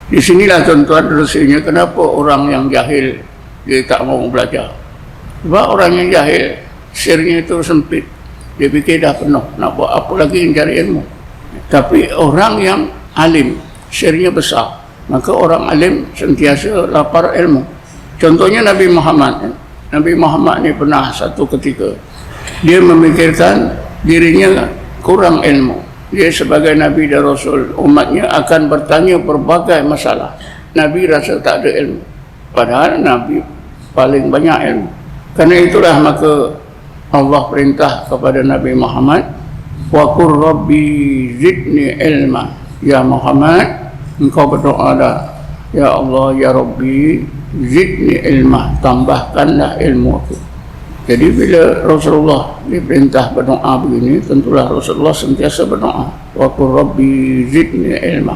Di sinilah tuan-tuan resikonya kenapa orang yang jahil dia tak mau belajar. Sebab orang yang jahil sirnya itu sempit. Dia fikir dah penuh, nak buat apa lagi mencari ilmu. Tapi orang yang alim sirnya besar, maka orang alim sentiasa lapar ilmu. Contohnya Nabi Muhammad. Nabi Muhammad ni pernah satu ketika dia memikirkan dirinya kurang ilmu. Dia sebagai Nabi dan Rasul, umatnya akan bertanya berbagai masalah. Nabi rasa tak ada ilmu, padahal Nabi paling banyak ilmu. Karena itulah maka Allah perintah kepada Nabi Muhammad, wa qur rabbi zidni ilma. Ya Muhammad, engkau berdoalah, ya Allah, ya Rabbi zidni ilma, tambahkanlah ilmu aku. Jadi bila Rasulullah diperintah berdoa begini, tentulah Rasulullah sentiasa berdoa, wa qur rabbi zidni ilma.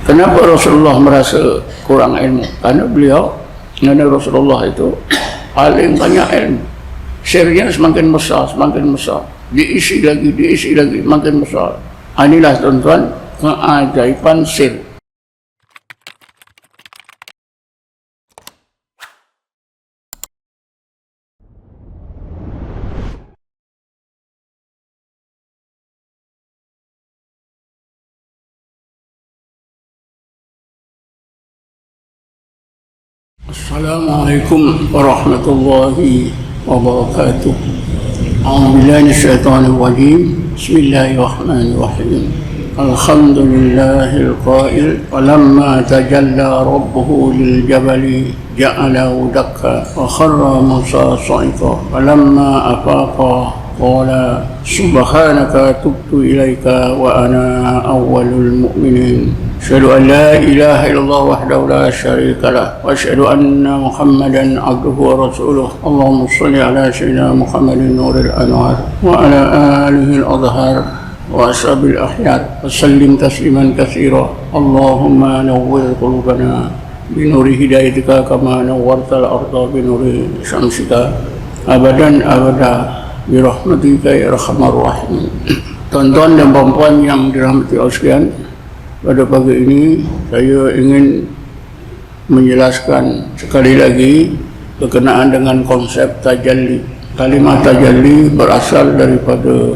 Kenapa Rasulullah merasa kurang ilmu? Kerana Rasulullah itu paling banyak ilmu. Sirnya semakin besar, diisi lagi, makin besar. Inilah tuan-tuan keajaiban sir. Assalamualaikum warahmatullahi wabarakatuh. A'udzubillahi minasyaitonir rajim. Bismillahirrahmanirrahim. Alhamdulillahil qail walamma tajalla rabbuhu lil jabali ja'alahu dakka wa kharra Musa sa'iqa walamma afaqa qala subhanaka tubtu ilaika wa ana awwalul mu'minin. Asyhadu an la ilaha illallah wahdahu la syarika lah wa asyhadu anna Muhammadan abduhu wa rasuluh. Allahumma shalli ala sayyidina Muhammadin nuril anwar wa ala alihi al-adhhar wa ashabil ahyar wa sallim tasliman katsira. Allahumma nawwir qulubana bi nuri hidayatika kama nawwartal arda bi nuri syamsika abadan abada bi rahmatika ya arhamar rahimin. Tuan-tuan dan puan-puan yang dirahmati Allah sekalian, pada pagi ini saya ingin menjelaskan sekali lagi berkenaan dengan konsep tajalli. Kalimat tajalli berasal daripada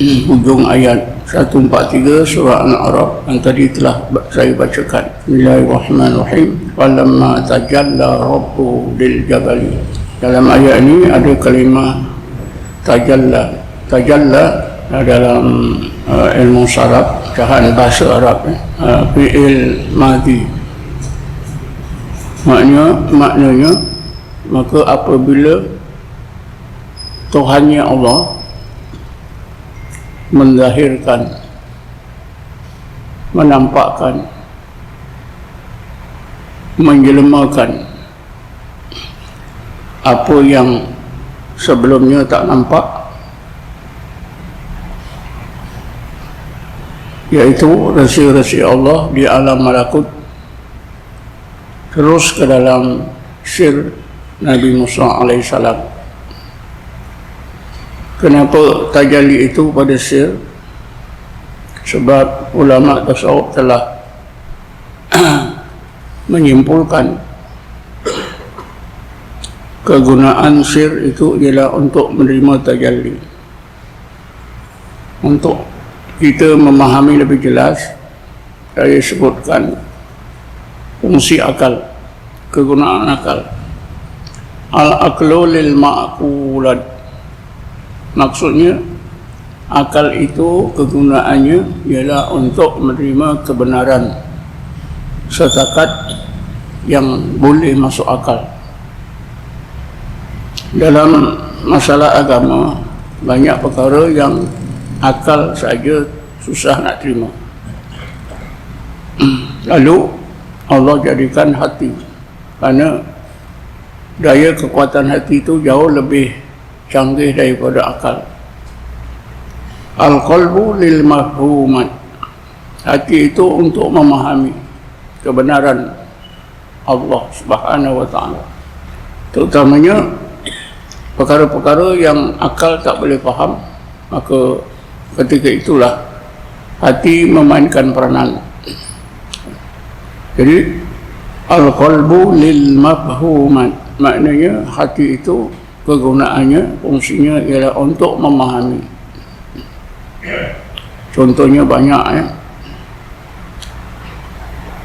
hujung ayat 143 surah Al-A'raf yang tadi telah saya bacakan. Bismillahirrahmanirrahim. Walamma tajalla rabbuhu lil jabali. Dalam ayat ini ada kalimah tajalla. Tajalla dalam ilmu saraf, cahan bahasa Arab, fi'il madhi. Maknanya maka apabila Tuhannya Allah menzahirkan, menampakkan, menjelmakan apa yang sebelumnya tak nampak, yaitu rahsia-rahsia Allah di alam malakut, terus ke dalam sir Nabi Musa alaihissalam. Kenapa tajalli itu pada sir? Sebab ulama tasawuf telah menyimpulkan kegunaan sir itu ialah untuk menerima tajalli. Untuk kita memahami lebih jelas, saya sebutkan fungsi akal, kegunaan akal. Al-aqlu lil ma'qulat. Maksudnya akal itu kegunaannya ialah untuk menerima kebenaran setakat yang boleh masuk akal. Dalam masalah agama banyak perkara yang akal saja susah nak terima. Lalu Allah jadikan hati, kerana daya kekuatan hati itu jauh lebih canggih daripada akal. Al-qalbu lil mafhumat. Hati itu untuk memahami kebenaran Allah Subhanahu wa taala. Terutamanya perkara-perkara yang akal tak boleh faham, maka ketika itulah hati memainkan peranan. Jadi al-qalbu lil mafhumat, maknanya hati itu kegunaannya, fungsinya ialah untuk memahami. Contohnya banyak ya.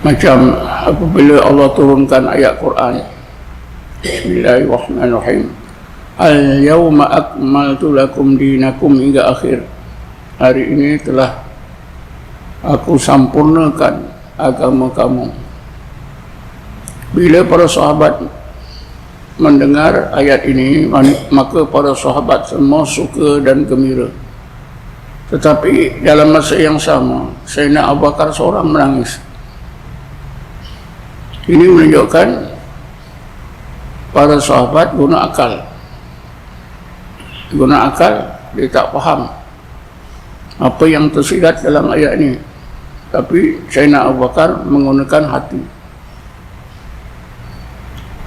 Macam apabila Allah turunkan ayat Quran, Bismillahirrahmanirrahim, Al-yawma akmaltu lakum dinakum, hingga akhir. Hari ini telah aku sampurnakan agama kamu. Bila para sahabat mendengar ayat ini, maka para sahabat semua suka dan gembira. Tetapi dalam masa yang sama, Sayyidina Abu Bakar seorang menangis. Ini menunjukkan para sahabat guna akal. Guna akal, dia tak faham apa yang tersirat dalam ayat ini. Tapi Sayyidina Abu Bakar menggunakan hati.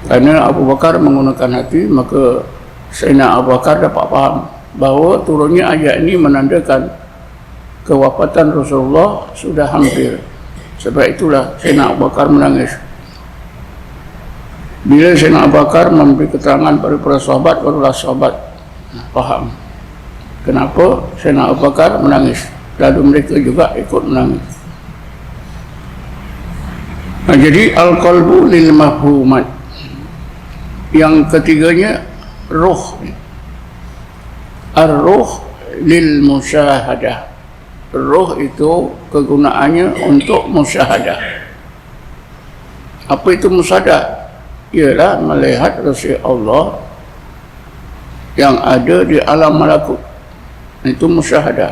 Karena Abu Bakar menggunakan hati, maka Sayyidina Abu Bakar dapat faham bahawa turunnya ayat ini menandakan kewafatan Rasulullah sudah hampir. Sebab itulah Sayyidina Abu Bakar menangis. Bila Sayyidina Abu Bakar memberi keterangan pada para sahabat, barulah sahabat faham kenapa Sayyidina Abu Bakar menangis. Lalu mereka juga ikut menangis. Nah, jadi al-qalbu lil mafhumat. Yang ketiganya ruh. Ar-ruh lil musyahadah. Ruh itu kegunaannya untuk musyahadah. Apa itu musyahadah? Ialah melihat Rasul Allah yang ada di alam malakut. Itu musyahadah.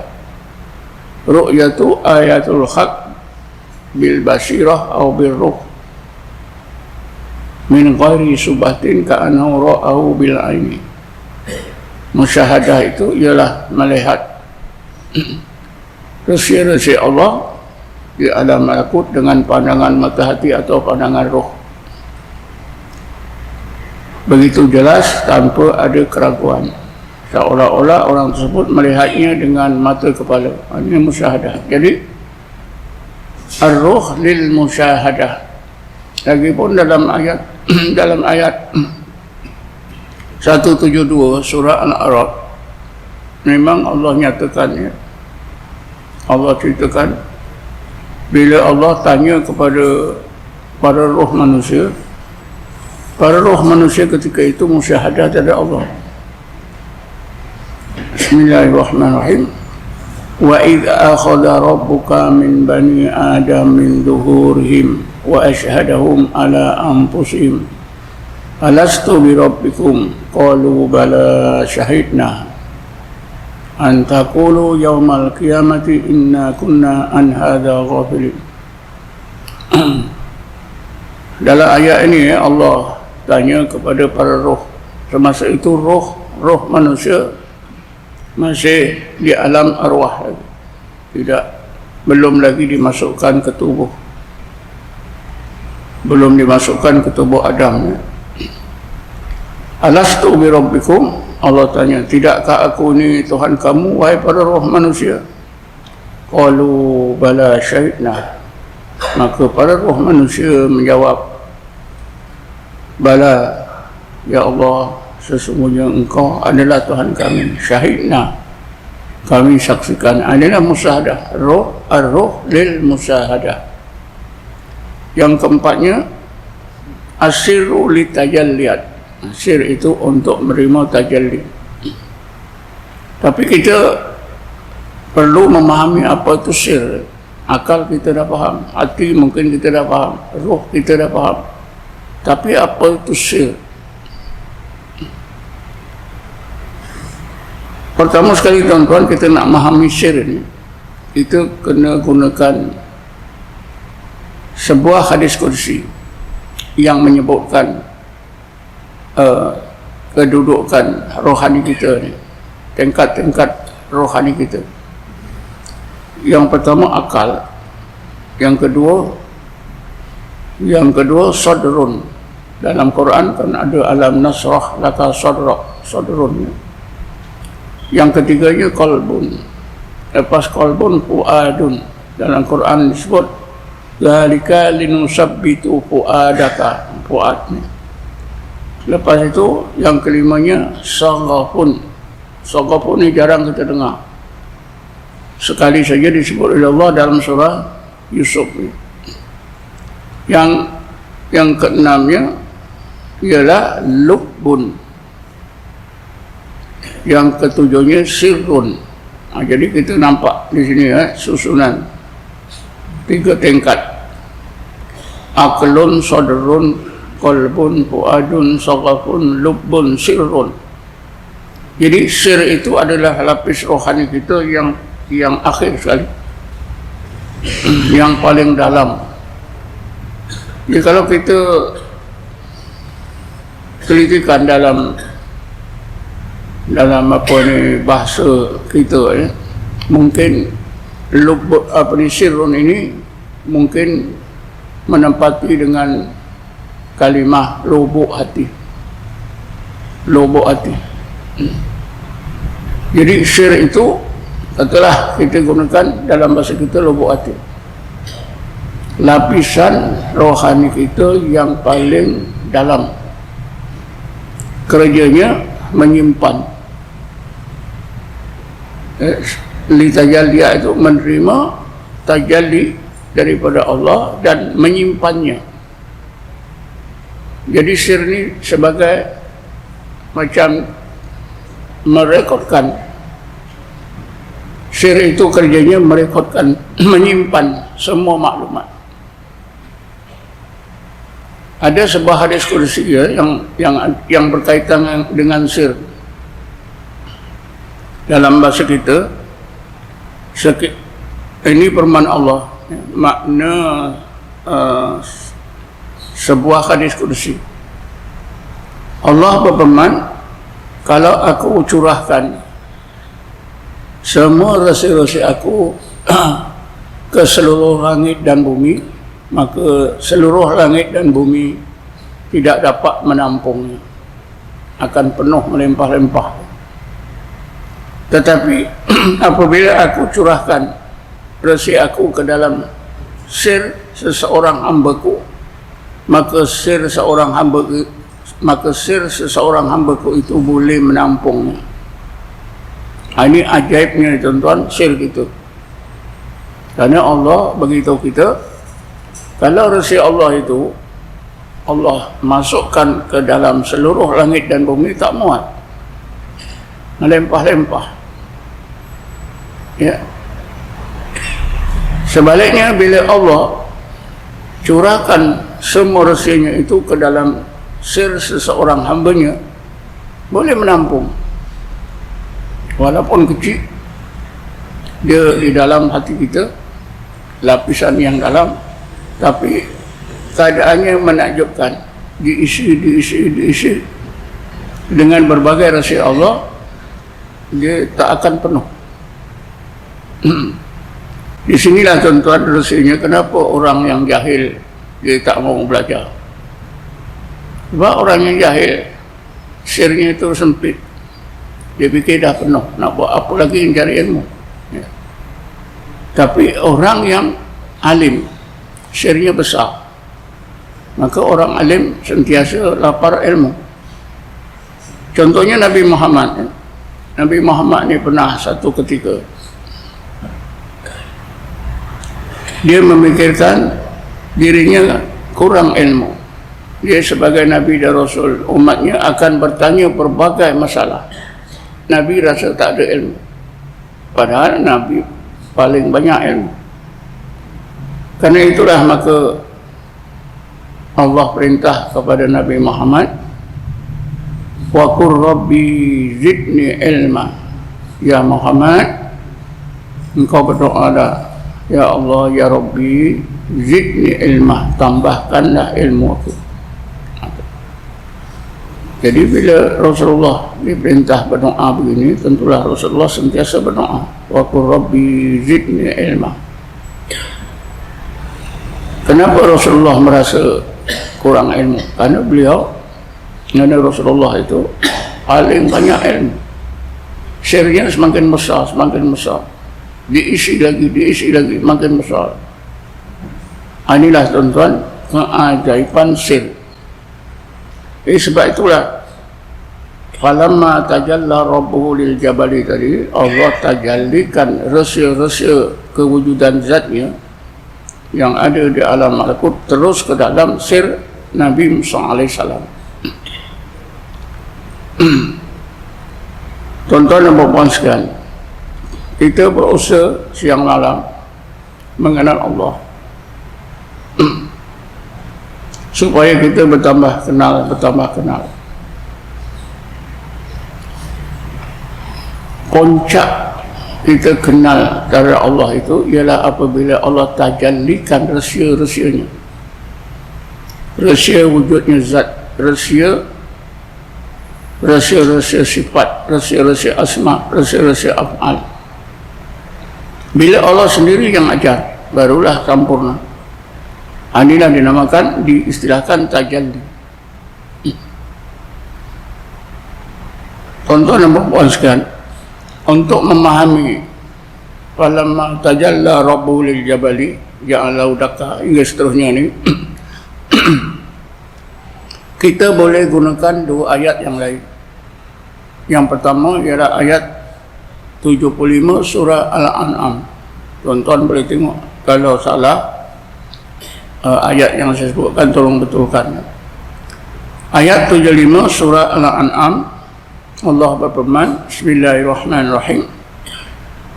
Ru'yatu ayatul haq bil basirah atau bil ruh min ghairi subatin ka'annahu ra'ahu bil aini. Musyahadah itu ialah melihat Rasul Allah di alam malakut dengan pandangan mata hati atau pandangan roh. Begitu jelas tanpa ada keraguan, seolah-olah orang tersebut melihatnya dengan mata kepala. Ini musyahadah. Jadi ar-ruh lil musyahadah. Lagipun dalam ayat dalam ayat 172 surah Al-A'raf, memang Allah nyatakan ya, Allah ceritakan bila Allah tanya kepada para roh manusia, para roh manusia ketika itu musyahadah terhadap Allah. Bismillahirrahmanirrahim. Wa idh akhadha rabbuka min bani adam min zuhurihim wa ashhadahum ala anfusihim alastu bi rabbikum qalu bala syahidna an taqulu yawmal qiyamati inna kunna an hadha ghafilin. Dalam ayat ini Allah tanya kepada para roh. Semasa itu roh manusia masih di alam arwah lagi. Belum lagi dimasukkan ke tubuh. Belum dimasukkan ke tubuh Adam. Alastu bi rabbikum, Allah tanya, tidakkah aku ni Tuhan kamu, wahai para roh manusia? Qalu bala syahidna. Maka para roh manusia menjawab, bala, ya Allah, sesungguhnya engkau adalah Tuhan kami. Syahidna, kami saksikan. Adalah musyahadah. Ar-ruh lil musyahadah. Yang keempatnya, asirru li tajalliyat. Asir itu untuk menerima tajalli. Tapi kita perlu memahami apa itu sir. Akal kita dah faham, hati mungkin kita dah faham, roh kita dah faham. Tapi apa itu sir? Pertama sekali tuan-tuan, kita nak memahami sir ini, kita kena gunakan sebuah hadis kursi yang menyebutkan kedudukan rohani kita ni, tingkat-tingkat rohani kita. Yang pertama akal, yang kedua sadrun. Dalam Quran kan ada alam nasrah laka sadrun. Yang ketiganya qalbun. Lepas qalbun fuadun. Dalam Quran disebut Zalika linusabbitu fuadaka, fuadnya. Lepas itu yang kelimanya saghafun. Saghafun ini jarang kita dengar. Sekali saja disebut oleh Allah dalam surah Yusuf. Yang keenamnya ialah lubbun. Yang ketujuhnya sirrun. Jadi kita nampak di sini susunan 3 tingkat. Aklun, sadrun, qalbun, fuadun, saghafun, lubbun, sirrun. Jadi sir itu adalah lapis rohani kita yang akhir sekali, yang paling dalam. Jadi kalau kita telitikan dalam apa ni bahasa kita, mungkin sirrun ini mungkin menempati dengan kalimah lubuk hati. Jadi sir itu telah kita gunakan dalam bahasa kita lubuk hati, lapisan rohani kita yang paling dalam. Kerjanya menyimpan. Litajalliya itu menerima tajalli daripada Allah dan menyimpannya. Jadi sir ini sebagai macam merekodkan. Sir itu kerjanya merekodkan, menyimpan semua maklumat. Ada sebuah hadis kursi yang berkaitan dengan sir. Dalam bahasa kita, ini firman Allah, makna sebuah hadis kursi. Allah berfirman, kalau aku curahkan semua rahsia-rahsia aku ke seluruh langit dan bumi, maka seluruh langit dan bumi tidak dapat menampungnya, akan penuh melimpah-limpah. Tetapi apabila aku curahkan rahsia aku ke dalam sir seseorang hambaku, maka sir seseorang hambaku itu boleh menampungnya. Ini ajaibnya tuan-tuan sir gitu. Karena Allah beritahu kita, kalau rahsia Allah itu Allah masukkan ke dalam seluruh langit dan bumi, tak muat, melempah-lempah. Ya. Sebaliknya bila Allah curahkan semua rahsianya itu ke dalam sir seseorang hambanya, boleh menampung. Walaupun kecil, dia di dalam hati kita, lapisan yang dalam, tapi keadaannya menakjubkan, diisi dengan berbagai rahsia Allah, dia tak akan penuh. Di sinilah tuan-tuan rahsianya kenapa orang yang jahil dia tak mau belajar. Sebab orang yang jahil sirnya itu sempit, dia fikir dah penuh, nak buat apa lagi mencari ilmu. Ya. Tapi orang yang alim, sirnya besar, maka orang alim sentiasa lapar ilmu. Contohnya Nabi Muhammad. Nabi Muhammad ni pernah satu ketika dia memikirkan dirinya kurang ilmu. Dia sebagai Nabi dan Rasul, umatnya akan bertanya berbagai masalah. Nabi rasa tak ada ilmu, padahal Nabi paling banyak ilmu. Karena itulah maka Allah perintah kepada Nabi Muhammad, wa qur rabbi zidni ilma. Ya Muhammad, engkau berdoalah, ya Allah, ya Rabbi, zidni ilma, tambahkanlah ilmu aku. Jadi bila Rasulullah diperintah berdoa begini, tentulah Rasulullah sentiasa berdoa, wa qur rabbi zidni ilma. Kenapa Rasulullah merasa kurang ilmu? Karena Rasulullah itu paling banyak ilmu. Sirnya semakin besar, diisi lagi, makin besar. Inilah tuan-tuan keajaiban sir. Sebab itulah falamma tajalla rabbuhu lil jabali tadi, Allah tajallikan rahsia-rahsia kewujudan zatnya yang ada di alam malakut terus ke dalam sir Nabi Musa alaihissalam. Tuan-tuan dan puan sekalian, kita berusaha siang malam mengenal Allah supaya kita bertambah kenal. Puncak kita kenal dari Allah itu ialah apabila Allah tajallikan rahsia-rahsianya, rahsia wujudnya zat, rahsia-rahsia sifat, rahsia-rahsia asma, rahsia-rahsia af'al. Bila Allah sendiri yang ajar, barulah sempurna. Inilah dinamakan, diistilahkan tajalli. Tuan-tuan dan puan sekalian, untuk memahami falamma tajalla rabbuhu lil jabali ja'alahu dakka hingga seterusnya ni, kita boleh gunakan dua ayat yang lain. Yang pertama ialah ayat 75 surah Al-An'am. Tuan-tuan boleh tengok, kalau salah ayat yang saya sebutkan tolong betulkan. Ayat 75 surah Al-An'am, Allah berfirman, Bismillahirrahmanirrahim.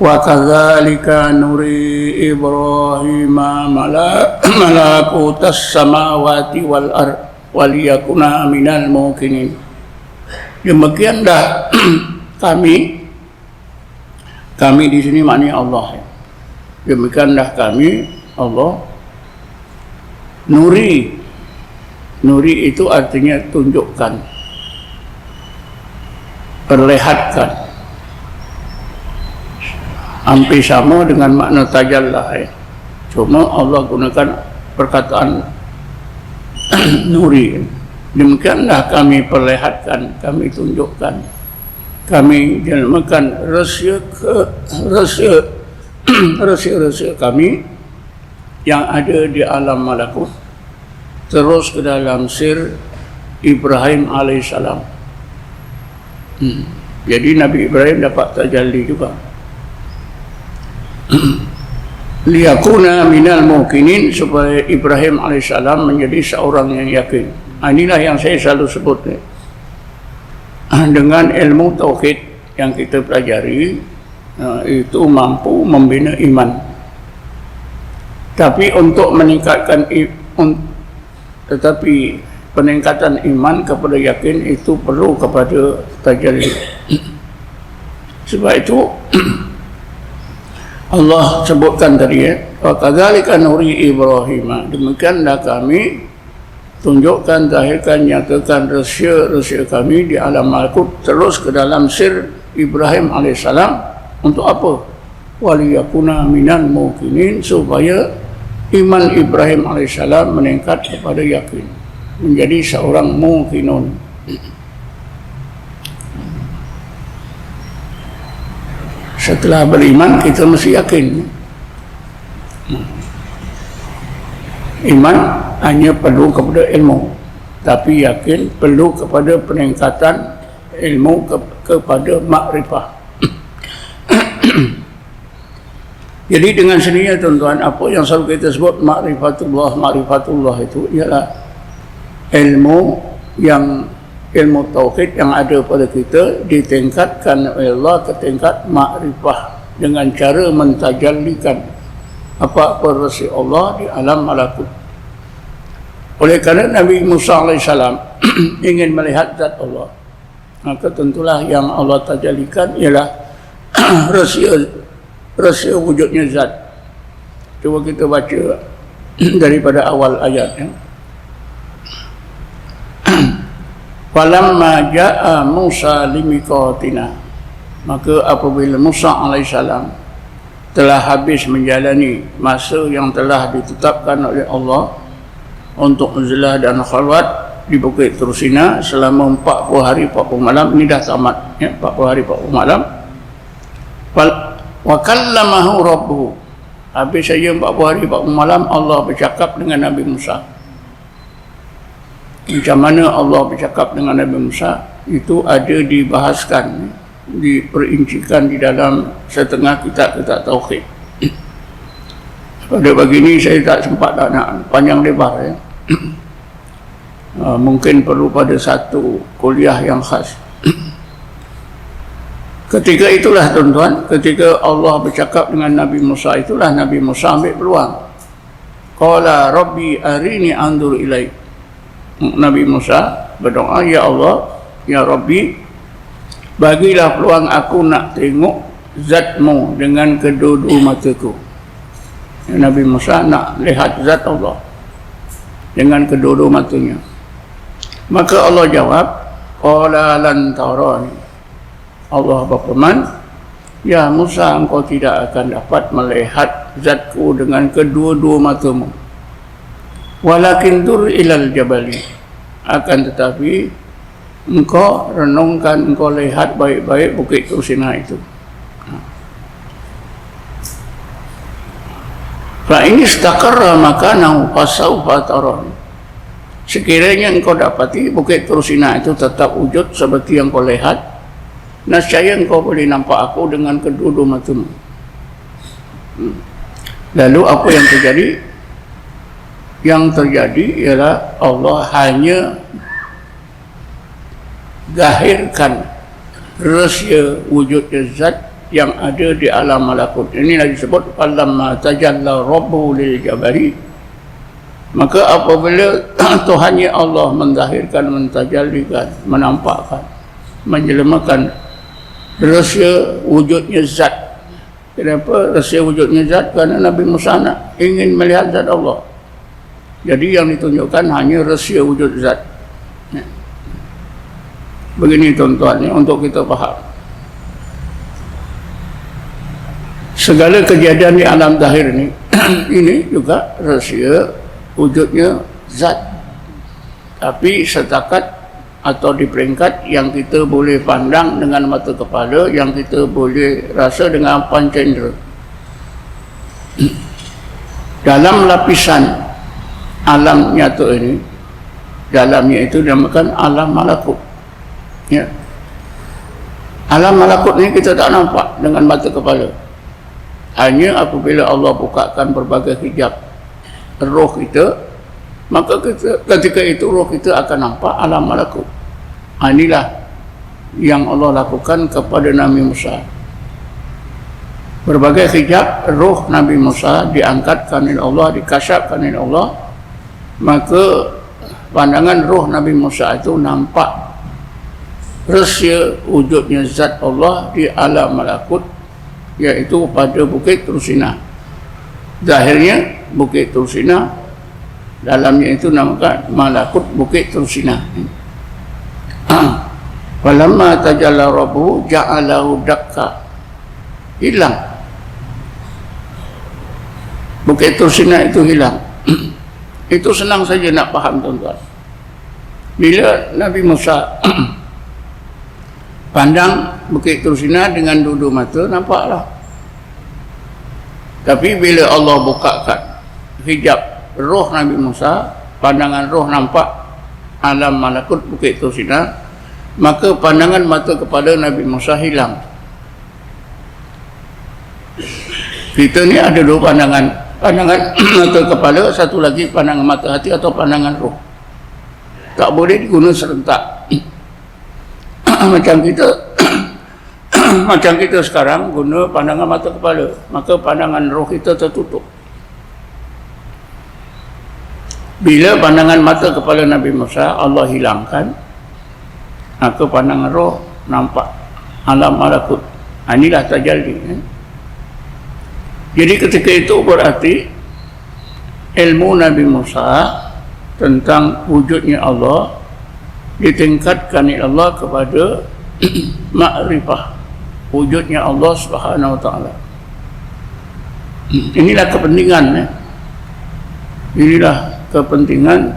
Wa kadzalika nuri Ibrahima malakutas samawati wal ard waliyakuna minal muqinin. Demikianlah kami di sini maknanya Allah. Demikianlah kami Allah nuri itu artinya tunjukkan, perlihatkan, hampir sama dengan makna tajallah. Cuma Allah gunakan perkataan nuri. Demikianlah kami perlihatkan, kami tunjukkan, kami jelmakan rahsia kami yang ada di alam malakut terus ke dalam sir Ibrahim alaihissalam. Jadi Nabi Ibrahim dapat tajalli juga. Liyakuna minal muqinin, supaya Ibrahim alaihissalam menjadi seorang yang yakin. Inilah yang saya selalu sebut dengan ilmu tauhid yang kita pelajari, itu mampu membina iman. Tapi untuk meningkatkan peningkatan iman kepada yakin itu perlu kepada tajalli. Sebab itu Allah sebutkan tadi, wa kadzalika nuri Ibrahim, demikianlah kami tunjukkan, zahirkan, nyatakan rahsia kami di alam malakut terus ke dalam sir Ibrahim alaihissalam. Untuk apa? Waliyakuna minal muqinin, supaya iman Ibrahim alaihissalam meningkat kepada yakin, menjadi seorang muqinun. Setelah beriman kita mesti yakin. Iman hanya perlu kepada ilmu, tapi yakin perlu kepada peningkatan ilmu kepada makrifah. Jadi dengan sendirinya tuan-tuan, apa yang selalu kita sebut makrifatullah itu ialah ilmu tauhid yang ada pada kita ditingkatkan oleh Allah ke tingkat makrifah dengan cara mentajallikan apa-apa rahsia Allah di alam malakut. Oleh kerana Nabi Musa alaihissalam ingin melihat zat Allah, maka tentulah yang Allah tajallikan ialah rahsia wujudnya zat. Cuba kita baca daripada awal ayatnya. Falamma jaa Musa limiqatina, maka apabila Musa alaihissalam telah habis menjalani masa yang telah ditetapkan oleh Allah untuk uzlah dan khalwat di Bukit Tursina selama 40 hari 40 malam. Ini dah tamat ya, 40 hari 40 malam. Wa kallamahu rabbuhu, Habis saja 40 hari 40 malam Allah bercakap dengan Nabi Musa. Macam mana Allah bercakap dengan Nabi Musa itu ada dibahaskan, diperincikan di dalam setengah kitab-kitab tauhid. Pada pagi ini saya tak sempat nak panjang lebar ya. Mungkin perlu pada satu kuliah yang khas. Ketika itulah tuan-tuan, ketika Allah bercakap dengan Nabi Musa, itulah Nabi Musa ambil peluang. Qala rabbi arini anzur ilaik. Nabi Musa berdoa, ya Allah, ya Rabbi, bagilah peluang aku nak tengok zatmu dengan kedua-dua mataku. Nabi Musa nak lihat zat Allah dengan kedua-dua matanya. Maka Allah jawab, qala lan tarani. Allah berfirman, ya Musa, engkau tidak akan dapat melihat zatku dengan kedua-dua matamu. Walakin dur ilal jabali. Akan tetapi engkau renungkan, engkau lihat baik-baik bukit Tursina itu. Fa in istaqarra makanahu fasawfa tarani. Sekiranya engkau dapati bukit Tursina itu tetap wujud seperti yang kau lihat, nescaya engkau boleh nampak aku dengan kedua-dua matamu. Lalu apa yang terjadi? Yang terjadi ialah Allah hanya zahirkan rahsia wujud zat yang ada di alam malakut. Inilah disebut falamma tajalla rabbu lil jabari. Maka apabila Tuhannya Allah menzahirkan, mentajallikan, menampakkan, menjelmakan rahsia wujudnya zat. Kenapa rahsia wujudnya zat? Kerana Nabi Musa ingin melihat zat Allah. Jadi yang ditunjukkan hanya rahsia wujud zat. Begini tuan-tuan, untuk kita faham. Segala kejadian di alam zahir ini, ini juga rahsia wujudnya zat. Tapi setakat atau di peringkat yang kita boleh pandang dengan mata kepala, yang kita boleh rasa dengan panca indera. Dalam lapisan alam nyata ini, dalamnya itu dinamakan alam malakut. Ya. Alam malakut ini kita tak nampak dengan mata kepala. Hanya apabila Allah bukakan berbagai hijab roh kita, maka ketika itu roh kita akan nampak alam malakut. Inilah yang Allah lakukan kepada Nabi Musa. Berbagai hijab roh Nabi Musa diangkatkan oleh Allah, dikasyafkan oleh Allah. Maka pandangan roh Nabi Musa itu nampak rahsia wujudnya zat Allah di alam malakut, iaitu pada bukit Tursina. Zahirnya bukit Tursina, dalamnya itu namakan malakut bukit Tursina. Falamma tajalla rabbuhu ja'alahu dakka. Hilang. Bukit Tursina itu hilang. Itu senang saja nak faham tuan-tuan. Bila Nabi Musa pandang bukit Tursina dengan dua mata, nampaklah. Tapi bila Allah bukakan hijab roh Nabi Musa, pandangan roh nampak alam malakut bukit Tursina, maka pandangan mata kepala Nabi Musa hilang. Kita ni ada dua pandangan, pandangan mata kepala, satu lagi pandangan mata hati atau pandangan roh. Tak boleh diguna serentak. Macam kita macam kita sekarang guna pandangan mata kepala, maka pandangan roh kita tertutup. Bila pandangan mata kepala Nabi Musa Allah hilangkan, maka pandangan roh nampak alam malakut. Inilah tajalli. Jadi ketika itu berarti ilmu Nabi Musa tentang wujudnya Allah ditingkatkan oleh Allah kepada makrifah wujudnya Allah Subhanahu wa taala. Inilah kepentingan inilah kepentingan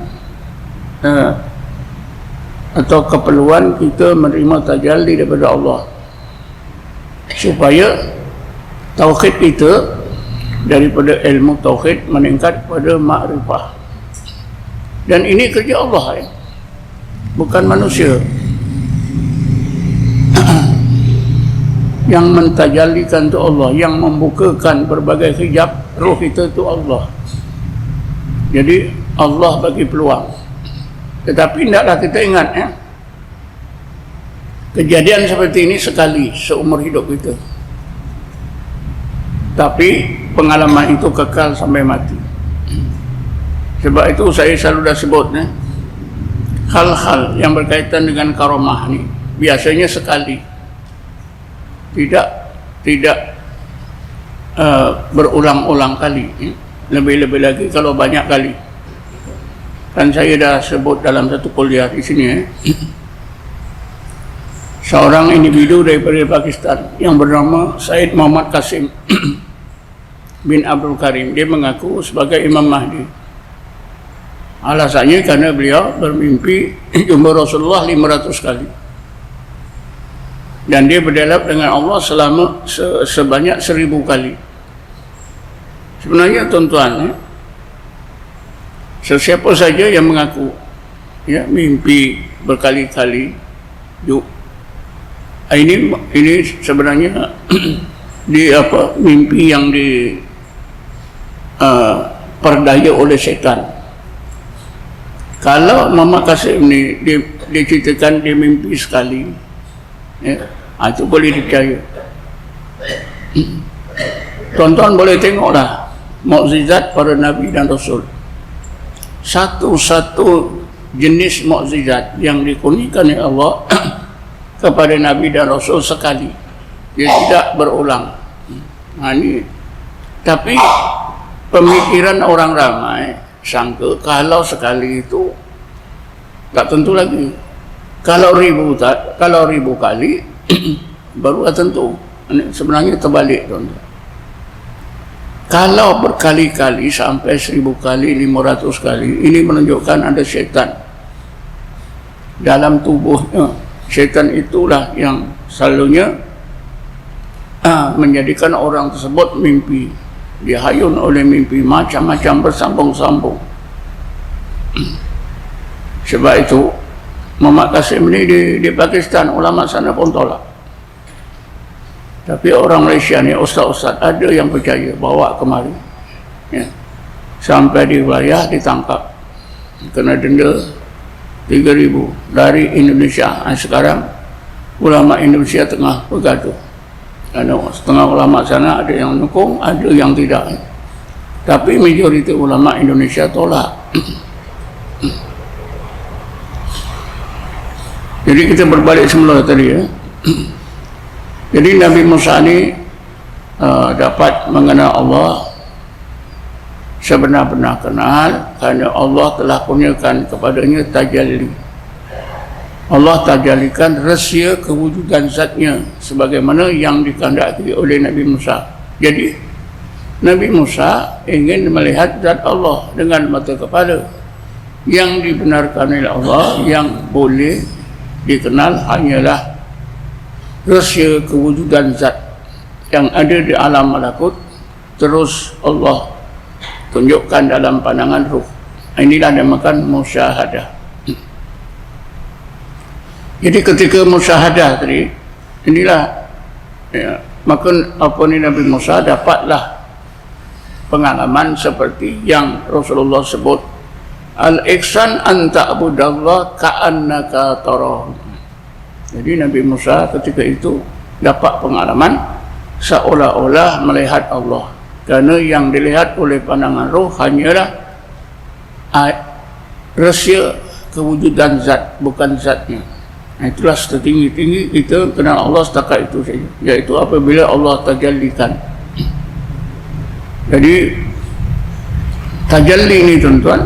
atau keperluan kita menerima tajalli daripada Allah, supaya tauhid kita daripada ilmu tauhid meningkat pada makrifah. Dan ini kerja Allah, ya, bukan manusia. Yang mentajalikan itu Allah, yang membukakan berbagai hijab roh kita itu Allah. Jadi Allah bagi peluang. Tetapi tidaklah kita ingat, ya, kejadian seperti ini sekali seumur hidup kita. Tapi pengalaman itu kekal sampai mati. Sebab itu saya selalu dah sebut, ya, hal-hal yang berkaitan dengan karamah ni biasanya sekali, tidak berulang-ulang kali, ya. Lebih-lebih lagi kalau banyak kali. Kan saya dah sebut dalam satu kuliah di sini, ya, seorang individu daripada Pakistan yang bernama Said Muhammad Qasim bin Abdul Karim. Dia mengaku sebagai Imam Mahdi. Alasannya karena beliau bermimpi jumpa Rasulullah 500 kali. Dan dia berdialog dengan Allah selama sebanyak 1000 kali. Sebenarnya tuan-tuan, ya, sesiapa saja yang mengaku, ya, mimpi berkali-kali, ini sebenarnya mimpi yang diperdaya oleh setan. Kalau Muhammad Qasim ni dia ceritakan dia mimpi sekali, ya, itu boleh dipercaya. Tuan-tuan boleh tengoklah mukjizat para Nabi dan Rasul. Satu-satu jenis mukjizat yang dikurniakan oleh Allah kepada Nabi dan Rasul sekali, dia tidak berulang. Ini, tapi pemikiran orang ramai sangka kalau sekali itu tak tentu lagi. Kalau ribu kali baru tentu. Ini sebenarnya terbalik, tuan-tuan. Kalau berkali-kali sampai 1000 kali, 500 kali, ini menunjukkan ada syaitan dalam tubuhnya. Syaitan itulah yang selalunya menjadikan orang tersebut mimpi, dihayun oleh mimpi macam-macam bersambung-sambung. Sebab itu Muhammad Qasim ini di Pakistan, ulama sana pun tolak. Tapi orang Malaysia ni, ustaz-ustaz ada yang percaya, bawa kemari, ya, sampai di wilayah ditangkap, kena denda 3,000 dari Indonesia. Sekarang ulama Indonesia tengah bergaduh. Setengah ulama sana ada yang dukung, ada yang tidak. Tapi majoriti ulama Indonesia tolak. Jadi kita berbalik semula tadi, ya. Jadi Nabi Musa ni dapat mengenal Allah sebenar-benar kenal kerana Allah telah kurniakan kepadanya tajalli. Allah tajallikan rahsia kewujudan zatnya sebagaimana yang dikehendaki oleh Nabi Musa. Jadi Nabi Musa ingin melihat zat Allah dengan mata kepala. Yang dibenarkan oleh Allah, yang boleh dikenal hanyalah rahsia kewujudan zat yang ada di alam malakut, terus Allah tunjukkan dalam pandangan ruh. Inilah dinamakan musyahadah. Jadi ketika musyahadah tadi, inilah, ya, maka Nabi Musa dapatlah pengalaman seperti yang Rasulullah sebut, al-ihsan an ta'budallah ka'annaka tarahu. Jadi Nabi Musa ketika itu dapat pengalaman seolah-olah melihat Allah, kerana yang dilihat oleh pandangan roh hanyalah rahsia kewujudan zat, bukan zatnya. Itulah setinggi-tinggi kita kenal Allah setakat itu saja, iaitu apabila Allah tajallikan. Jadi tajalli ini, tuan-tuan,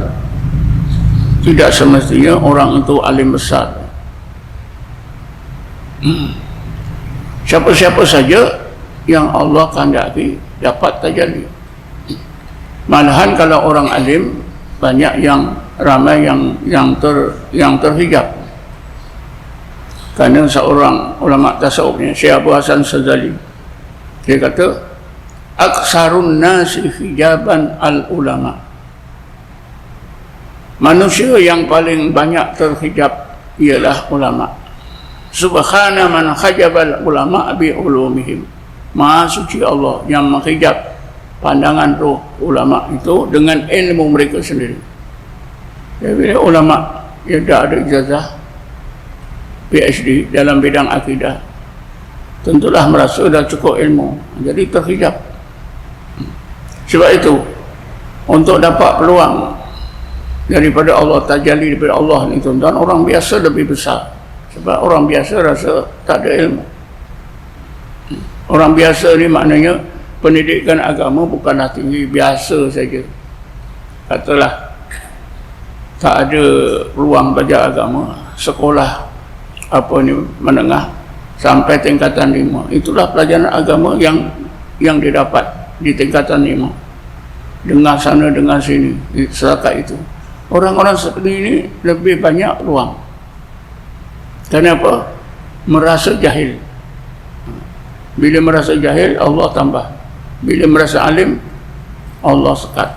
tidak semestinya orang itu alim besar. Siapa-siapa saja yang Allah kehendaki dapat tajalli. Malahan kalau orang alim, banyak yang ramai yang terhijab. Kerana seorang ulama tasawufnya, Syekh Abu Hasan Sazali, dia kata aksarun nasi hijaban al-ulama. Manusia yang paling banyak terhijab ialah ulama. Subhana man hajabal ulama bi ulumihim. Maha suci Allah yang menghijab pandangan roh ulama itu dengan ilmu mereka sendiri. Jadi bila ulama yang dah ada ijazah PhD dalam bidang akidah, tentulah merasa dah cukup ilmu, jadi terhijab. Sebab itu, untuk dapat peluang daripada Allah, tajalli daripada Allah ni tuan-tuan, orang biasa lebih besar. Sebab orang biasa rasa tak ada ilmu. Orang biasa ni maknanya pendidikan agama bukanlah tinggi, biasa saja. Katalah tak ada peluang belajar agama, sekolah apa ni menengah sampai tingkatan 5. Itulah pelajaran agama yang didapat di tingkatan 5. Dengar sana, dengar sini, setakat itu. Orang-orang seperti ini lebih banyak peluang. Kenapa? Merasa jahil. Bila merasa jahil, Allah tambah. Bila merasa alim, Allah sekat.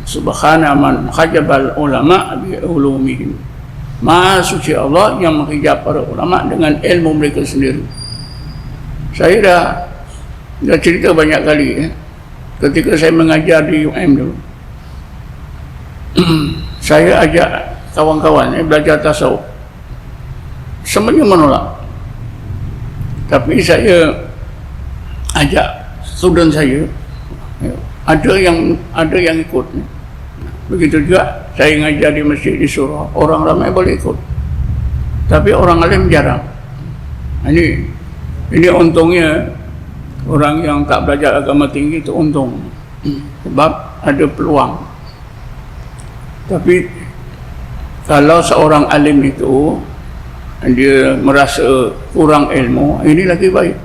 Subhana man hajabal ulama bi ulumihim. Maha suci Allah yang menghijab para ulama dengan ilmu mereka sendiri. Saya dah cerita banyak kali ketika saya mengajar di UM dulu. Saya ajak kawan-kawan belajar tasawuf, semuanya menolak. Tapi saya ajak student saya, ada yang ikut. Begitu juga saya ngajar di masjid di surau, orang ramai boleh ikut, tapi orang alim jarang. Ini untungnya orang yang tak belajar agama tinggi itu untung, sebab ada peluang. Tapi kalau seorang alim itu dia merasa kurang ilmu, ini lagi baik.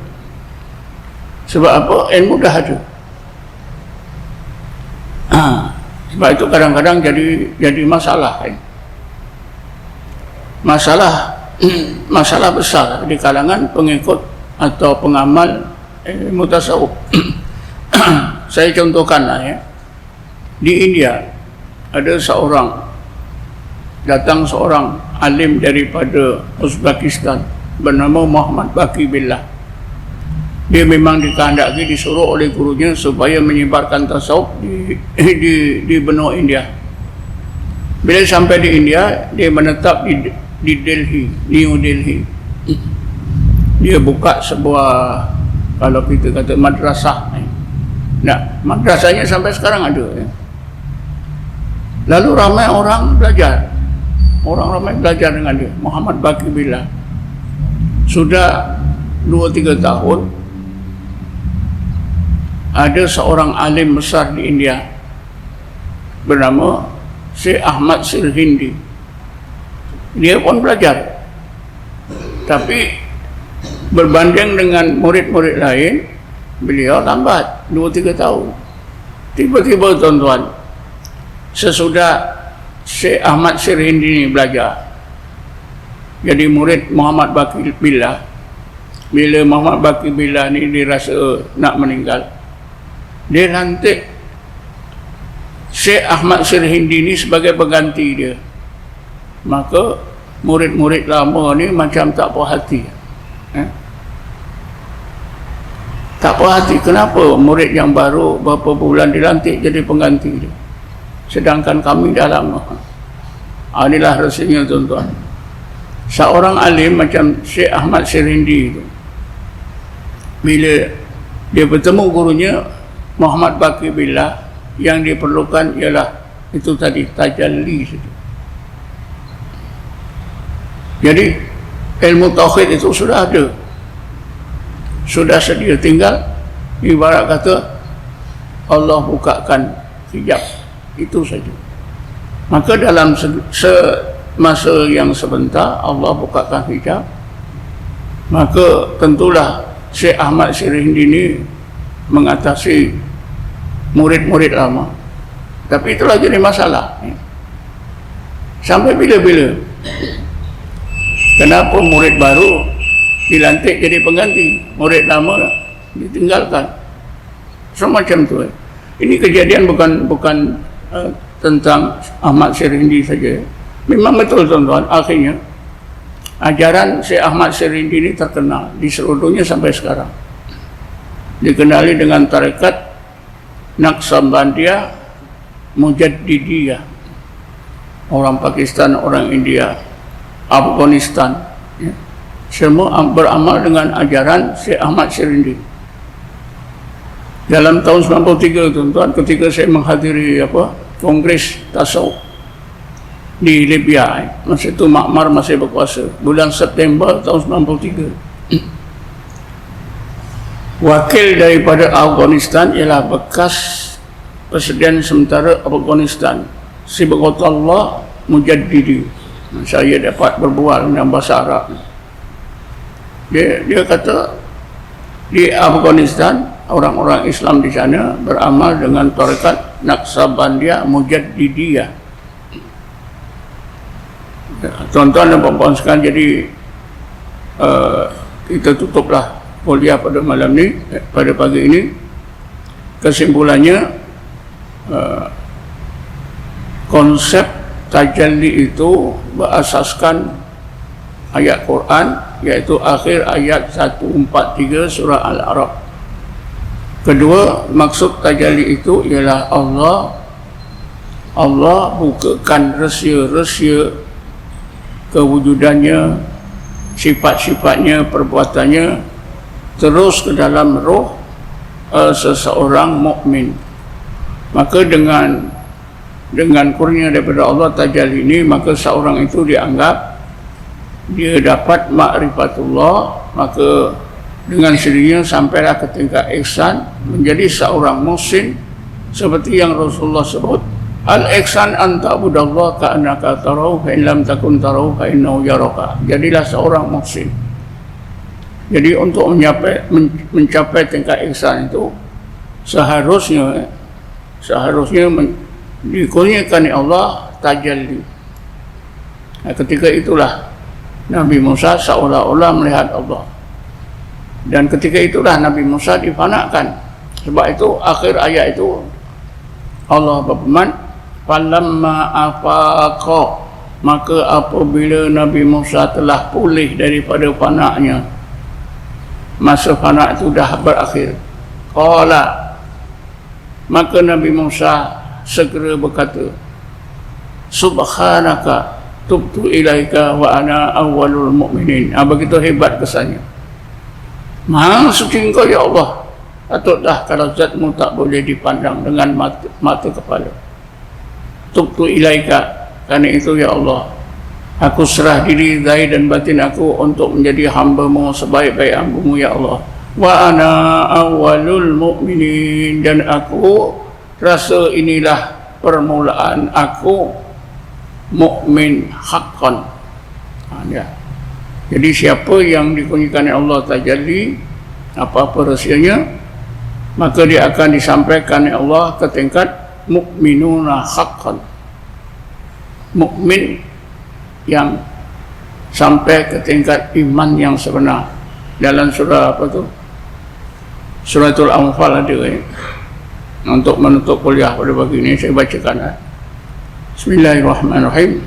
Sebab apa? Ilmu dah ada. Sebab itu kadang-kadang jadi masalah. Masalah besar di kalangan pengikut atau pengamal ilmu tasawuf. Saya contohkanlah di India ada datang seorang alim daripada Uzbekistan bernama Muhammad Baqi Billah. Dia memang dikehendaki disuruh oleh gurunya supaya menyebarkan tasawuf di benua India. Bila sampai di India, dia menetap di Delhi, New Delhi. Dia buka sebuah, kalau kita kata madrasah. Nah, madrasahnya sampai sekarang ada. Lalu ramai orang belajar. Orang ramai belajar dengan dia, Muhammad Baqi Billah. Sudah 2-3 tahun ada seorang alim besar di India bernama Syekh Ahmad Sirhindi. Dia pun belajar, tapi berbanding dengan murid-murid lain, beliau lambat 2-3 tahun. Tiba-tiba tuan-tuan, sesudah Syekh Ahmad Sirhindi ini belajar jadi murid Muhammad Baqi Billah, bila Muhammad Baqi Billah ni dirasa nak meninggal, dia lantik Syekh Ahmad Sirhindi ni sebagai pengganti dia. Maka murid-murid lama ni macam tak puas hati. Tak puas hati, kenapa murid yang baru berapa bulan dilantik jadi pengganti dia, sedangkan kami dah lama. Inilah rasanya tuan-tuan. Seorang alim macam Syekh Ahmad Sirhindi itu, bila dia bertemu gurunya Muhammad Baqi Billah, yang diperlukan ialah itu tadi, tajalli saja. Jadi ilmu tauhid itu sudah ada, sudah sedia, tinggal ibarat kata Allah bukakan hijab, itu saja. Maka dalam masa yang sebentar Allah bukakan hijab, maka tentulah Syekh Ahmad Sirhindi ini mengatasi murid-murid lama. Tapi itulah jadi masalah. Sampai bila-bila? Kenapa murid baru dilantik jadi pengganti, murid lama ditinggalkan? semacam tu. Ini kejadian bukan tentang Ahmad Sirindi saja. Memang betul tuan-tuan, akhirnya ajaran Syekh Ahmad Sirindi ini terkenal di seluruh dunia sampai sekarang. Dikenali dengan tarekat Naqsabandiyah Mujaddidiyah. Orang Pakistan, orang India, Afghanistan, ya, semua beramal dengan ajaran Syekh Ahmad Sirindi. Dalam tahun 93 tuan-tuan, ketika saya menghadiri Kongres Tasawuf di Libya, masa itu Ma'mar masih berkuasa, bulan September tahun 93. Wakil daripada Afghanistan ialah bekas Presiden sementara Afghanistan, Sibghatullah Mujaddidi. Saya dapat berbual dengan bahasa Arab. Dia kata di Afghanistan orang-orang Islam di sana beramal dengan tarekat Naqsabandiyah Mujaddidiyah. Tuan-tuan dan puan-puan sekalian, jadi kita tutuplah kuliah pada malam ni, pada pagi ini. Kesimpulannya, konsep tajalli itu berasaskan ayat Quran, iaitu akhir ayat 143 surah Al-A'raf. Kedua, maksud tajalli itu ialah Allah bukakan rahsia-rahsia kewujudannya, sifat-sifatnya, perbuatannya terus ke dalam roh seseorang mukmin. Maka dengan kurnia daripada Allah tajalli ini, maka seorang itu dianggap dia dapat ma'rifatullah, maka dengan sendirinya sampailah ke tingkat ihsan, menjadi seorang muhsin, seperti yang Rasulullah sebut, al-ihsan an ta'budallah ka'annaka tarahu fa in lam takun tarahu fa innahu yaraka. Jadilah seorang muhsin. Jadi untuk mencapai tingkat ihsan itu seharusnya dikurniakan Allah tajalli. Nah, ketika itulah Nabi Musa seolah-olah melihat Allah. Dan ketika itulah Nabi Musa difanakan. Sebab itu akhir ayat itu Allah berfirman, falamma afaqa, maka apabila Nabi Musa telah pulih daripada fanaknya, masa fana itu dah berakhir, qala, maka Nabi Musa segera berkata, subhanaka tubtu ilaika wa ana awwalul mu'minin. Begitu hebat kesannya. Maha suci Engkau ya Allah, patutlah kalau zatmu tak boleh dipandang dengan mata kepala. Tubtu ilaika, kerana itu ya Allah, aku serah diri zahir dan batin aku untuk menjadi hamba-Mu sebaik-baik hamba-Mu ya Allah. Wa ana awwalul mu'minin, dan aku rasa inilah permulaan aku mukmin haqqan. Ya. Jadi siapa yang dikurniakan Allah tajalli, apa-apa rahsianya, maka dia akan disampaikan oleh Allah ke tingkat mukminuna haqqan, mukmin yang sampai ke tingkat iman yang sebenar. Dalam surah Suratul Anfal ada Untuk menutup kuliah pada pagi ini saya bacakan. Bismillahirrahmanirrahim.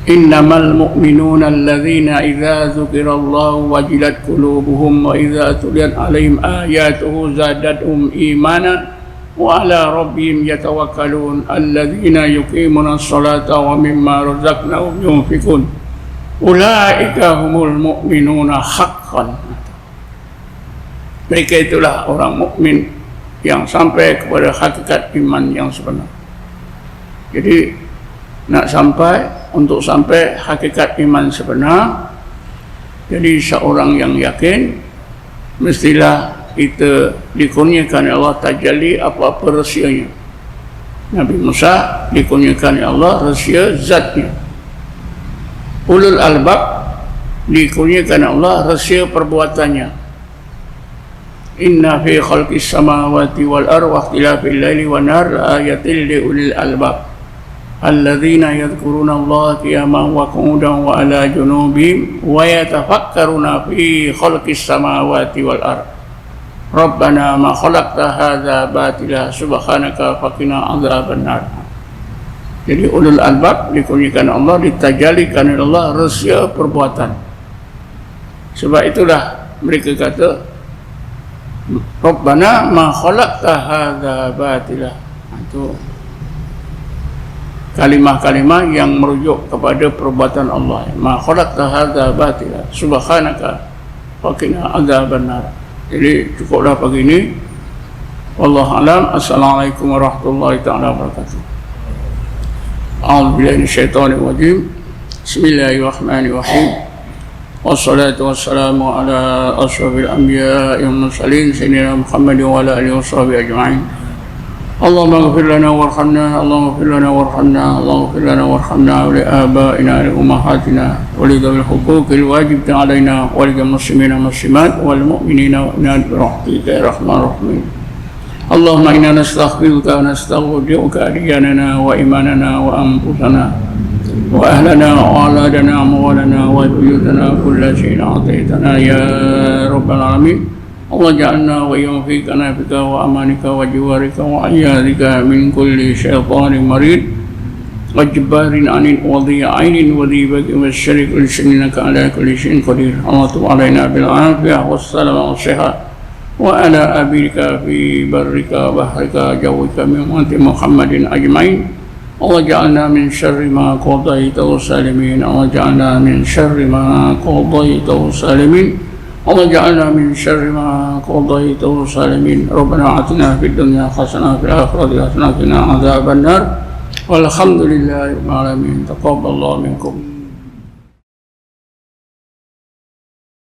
Innamal mu'minuna alladzina idza dzukirallahu wajilat qulubuhum wa idza tuliyat 'alaihim ayatuhu zadatuhum imana wa 'ala rabbihim yatawakkalun alladzina yuqimuna as-salata wa mimma razaqnahum yunfiqun ulaika humul mu'minuna haqqan. Mereka itulah orang mukmin yang sampai kepada hakikat iman yang sebenar. Jadi untuk sampai hakikat iman sebenar, jadi seorang yang yakin, mestilah kita dikurniakan Allah tajalli apa-apa rahsianya. Nabi Musa dikurniakan Allah rahsia zatnya. Ulul albab dikurniakan Allah rahsia perbuatannya. Inna fi khalqis samawati wal ardi wa ikhtilafil laili wan nahar ayatil li ulil albab alladzina yadhkuruna Allah qiyaman wa qu'udan wa ala junubihim wa yatafakkaruna fi khalqis samawati wal ard. Rabbana ma khalaqta hadza batila subhanaka faqina adzabannar. Jadi ulul albab dikunyikan Allah, ditajalikan Allah rahsia perbuatan. Sebab itulah mereka kata Rabbana ma khalaqta hadza batila. Itu kalimah-kalimah yang merujuk kepada perbuatan Allah. Ma khalaqta hadza batila subhanaka faqina adzabannar. Jadi cukuplah pagi ini. Wallahu alam. Assalamualaikum warahmatullahi taala wabarakatuh. A'udzubillahi minasyaitonir rajim. Bismillahirrahmanirrahim. Wassalatu wassalamu ala asyrafil anbiya'i wal mursalin sayyidina Muhammadin wa ala alihi washabihi ajma'in. Allahumma ighfir lana warhamna, Allahumma ighfir lana warhamna, Allahumma ighfir lana warhamna wa li abaina wa li ummahatina wa li dhawil huquqil wajibati alaina wa lil muslimina wal muslimat wal mu'minina wal mu'minat bi rahmatika ya arhamar rahimin. Allahumma inna nastaghfiruka wa nastaghfiruka diyanana wa imanana wa anfusana wa ahlana wa auladana wa mawalana wa buyutana kulla shay'in a'taytana ya rabbal alamin. Allah ja'alna wa yawfiqana bika wa amanika wa jiwarika wa ayyadika min kulli syaitanir marid wa jabbarin anin wa dhi'ainin wa dhibaki wa syarik al-shinaka ala kulli syai'in qadir. Allah tub alaina bil afiyah was salam wa sihah wa ala abika fi barrika bahrika jawika min ummati Muhammadin ajmain. Allah ja'alna min syarri ma qadaita wa salimin. Allah ja'alna min syarri ma qadaita wa salimin. Allah ja'alna min syarri ma qadaita wa salimin. Rabbana atina fid dunya hasanah wa fil akhirati hasanah wa qina adzabannar. Walhamdulillahi rabbil alamin. Taqabbalallahu minkum.